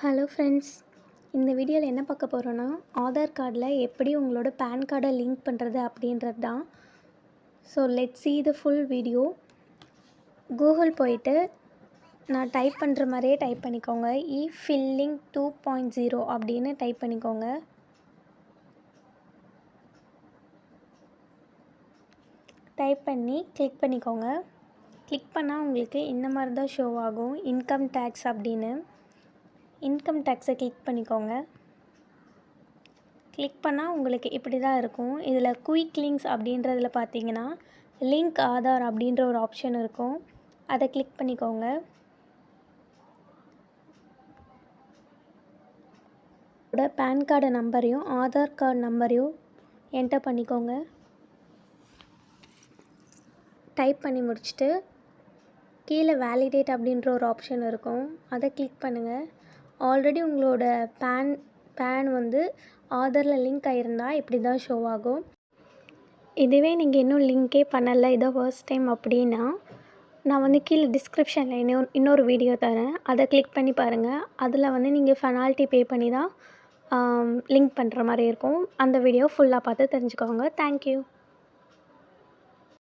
Hello friends, இந்த வீடியோவில் என்ன பார்க்க போகிறோன்னா, ஆதார் கார்டில் எப்படி உங்களோட பேன் கார்டை லிங்க் பண்ணுறது அப்படின்றது தான். So let's see the full video. Google போயிட்டு நான் டைப் பண்ணுற மாதிரியே டைப் பண்ணிக்கோங்க. இ-ஃபில்லிங் 2.0 அப்படின்னு டைப் பண்ணிக்கோங்க. டைப் பண்ணி கிளிக் பண்ணிக்கோங்க. கிளிக் பண்ணால் உங்களுக்கு இந்த மாதிரி தான் ஷோ ஆகும், இன்கம் டேக்ஸ் அப்படின்னு. இன்கம் டேக்ஸை கிளிக் பண்ணிக்கோங்க. கிளிக் பண்ணால் உங்களுக்கு இப்படி தான் இருக்கும். இதில் குயிக் லிங்க்ஸ் அப்படின்றதில் பார்த்தீங்கன்னா லிங்க் ஆதார் அப்படின்ற ஒரு ஆப்ஷன் இருக்கும். அதை கிளிக் பண்ணிக்கோங்க. பேன் கார்டு நம்பரையும் ஆதார் கார்டு நம்பரையும் என்டர் பண்ணிக்கோங்க. டைப் பண்ணி முடிச்சுட்டு கீழே வேலிடேட் அப்படின்ற ஒரு ஆப்ஷன் இருக்கும். அதை கிளிக் பண்ணுங்கள். ஆல்ரெடி உங்களோட பேன் வந்து ஆதாரில் லிங்க் ஆகிருந்தா இப்படி தான் ஷோ ஆகும். இதுவே நீங்கள் இன்னும் லிங்க்கே பண்ணலை, இதோ ஃபர்ஸ்ட் டைம் அப்படின்னா, நான் வந்து கீழே டிஸ்கிரிப்ஷனில் இன்னொரு வீடியோ தரேன். அதை கிளிக் பண்ணி பாருங்கள். அதில் வந்து நீங்கள் பெனால்ட்டி பே பண்ணி தான் லிங்க் பண்ணுற மாதிரி இருக்கும். அந்த வீடியோ ஃபுல்லாக பார்த்து தெரிஞ்சுக்கோங்க. தேங்க்யூ.